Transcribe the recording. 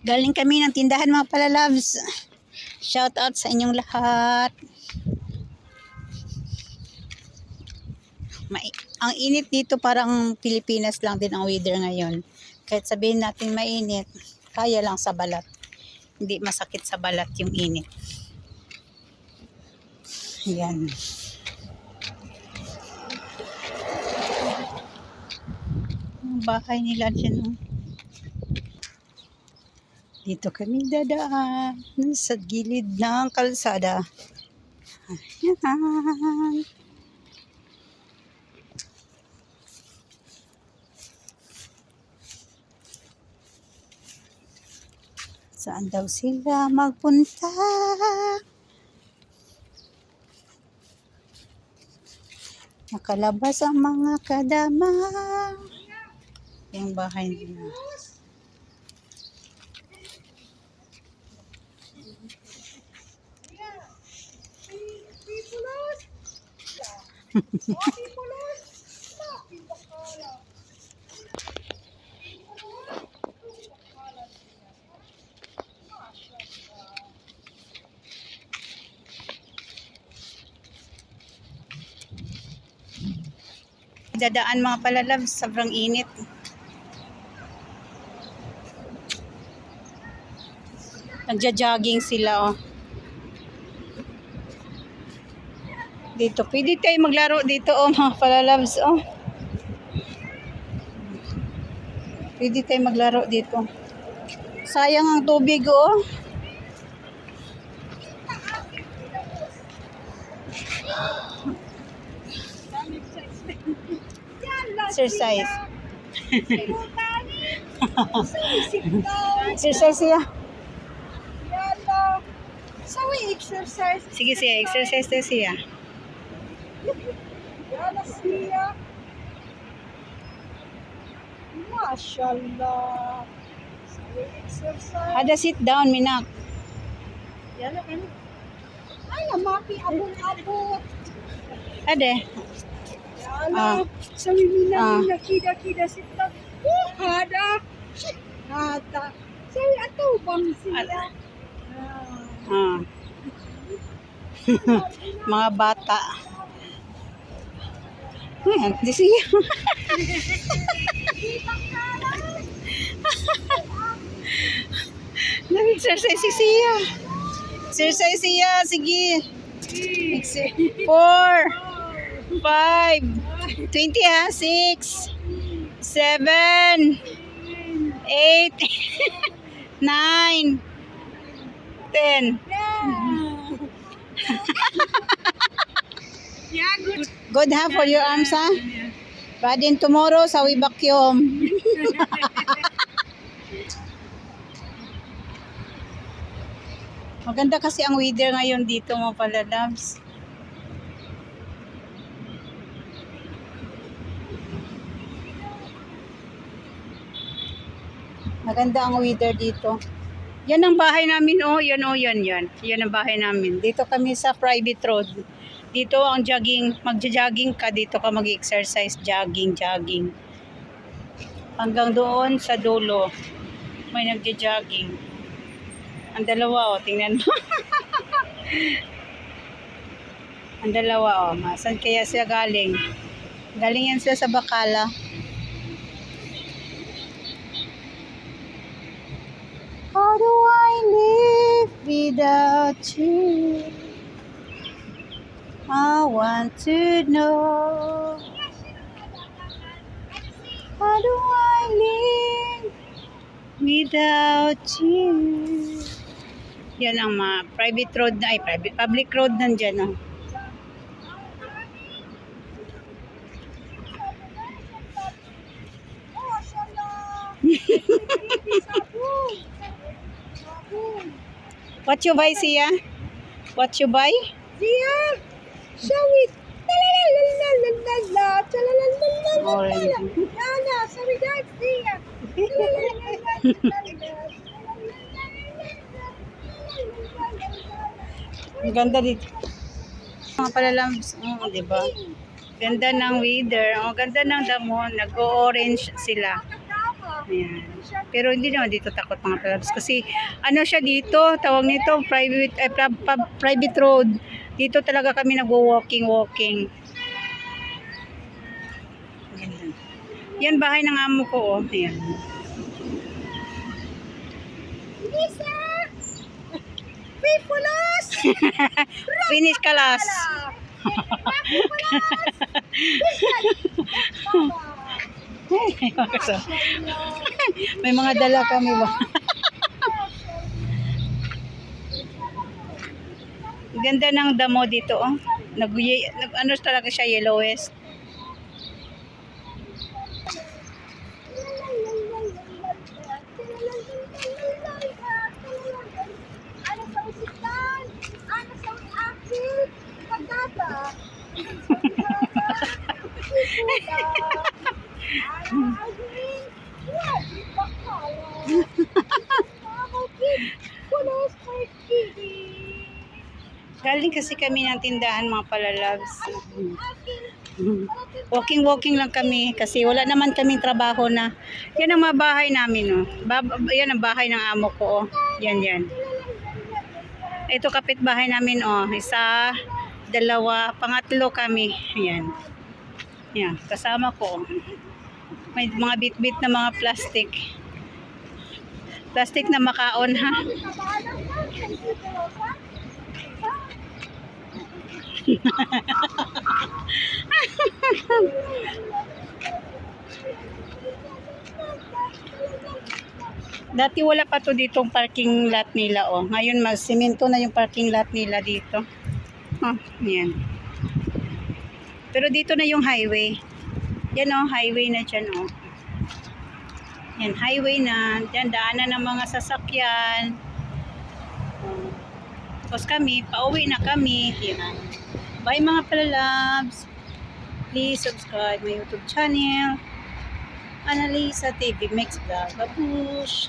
Galing kami ng tindahan mga palalabs. Shout out sa inyong lahat. Ang init dito parang Pilipinas lang din ang weather ngayon. Kahit sabihin natin mainit, kaya lang sa balat. Hindi masakit sa balat yung init. Yan. Ang bahay nila dyan. Oh. Dito kami dadaan sa gilid ng kalsada. Ayan. Saan daw sila magpunta? Nakalabas ang mga kadama. Yung bahay nila. Dadaan mga palalabs, sobrang init. Nagja-jogging sila oh. Dito, pwede tayo maglaro dito oh mga palalabs oh. Pwede tayo maglaro dito. Sayang ang tubig oh. Exercise. Exercise siya. Sawi exercise. Sige siya, exercise na siya. Yana siya. Mashallah. Sawi exercise. Ada sit down, minak. Yana kan. Ay, namaki abon-abot. Ade. Yana. Sawi mina kida-kida sita. Hada. Hada. Sawi ato bang siya. Mga bata. Ayan, di siya. Nag-exercise si siya. Exercise siya, sige. 4, 5, 20 ha, 6, 7, 8, 9, 10. Yeah, good. Good ha for your arms ha. But then tomorrow sa we vacuum. Maganda kasi ang weather ngayon dito mga palalabs. Maganda ang weather dito. Yan ang bahay namin oh. Yan oh, yan. Yan ang bahay namin. Dito kami sa private road. Dito ang jogging, magja-jogging ka, dito ka mag-exercise, jogging. Hanggang doon sa dulo, may nagja-jogging. Ang dalawa, oh, tingnan mo. Ang dalawa, oh, saan kaya sila galing? Galing yan sila sa Bacala. How do I live without you? I want to know, how do I live without you? Yan ang mga private road na, public road nandyan. Oh. What you buy, Sia? What you buy? Sia. Shawit. Talalalalalalalala. Talalalalalalalala. Yana, sabi guys, Sia. Ang ganda dito. Mga palalambs, diba? Ganda ng weather. Ang ganda ng damo. Nag-orange sila. Ayan. Pero hindi naman dito takot mga palabs. Kasi ano siya dito, tawag nito, private road. Dito talaga kami nagwo-walking. Ayan. Yan bahay ng amo ko, oh. Ayan. Lisa! Pipulos! Finish kalas. May mga dala kami ba? Ganda ng damo dito, oh. Ano talaga siya, yellowish. Ano sa usitan? Ano sa akin? Pagdata? Galing kasi kami ng tindahan mga palalabs. Walking lang kami kasi wala naman kaming trabaho na. Yan ang mga bahay namin, oh. Yan ang bahay ng amo ko, oh. Yan. Ito kapitbahay namin, oh. Isa, dalawa, pangatlo kami. Yan. Yan, kasama ko. May mga bit-bit na mga plastic. Plastic na makaon, ha. Dati wala pa to ditong parking lot nila, oh. Ngayon simento na yung parking lot nila dito. Oh, yan. Pero dito na yung highway. Yan, oh, highway na dyan, oh. Yan, highway na. Dyan, daanan ng mga sasakyan. Oh. Tapos kami, pauwi na kami. Yan. Bye mga palalabs. Please subscribe my YouTube channel. Annalisa TV Mix Vlog. Babush!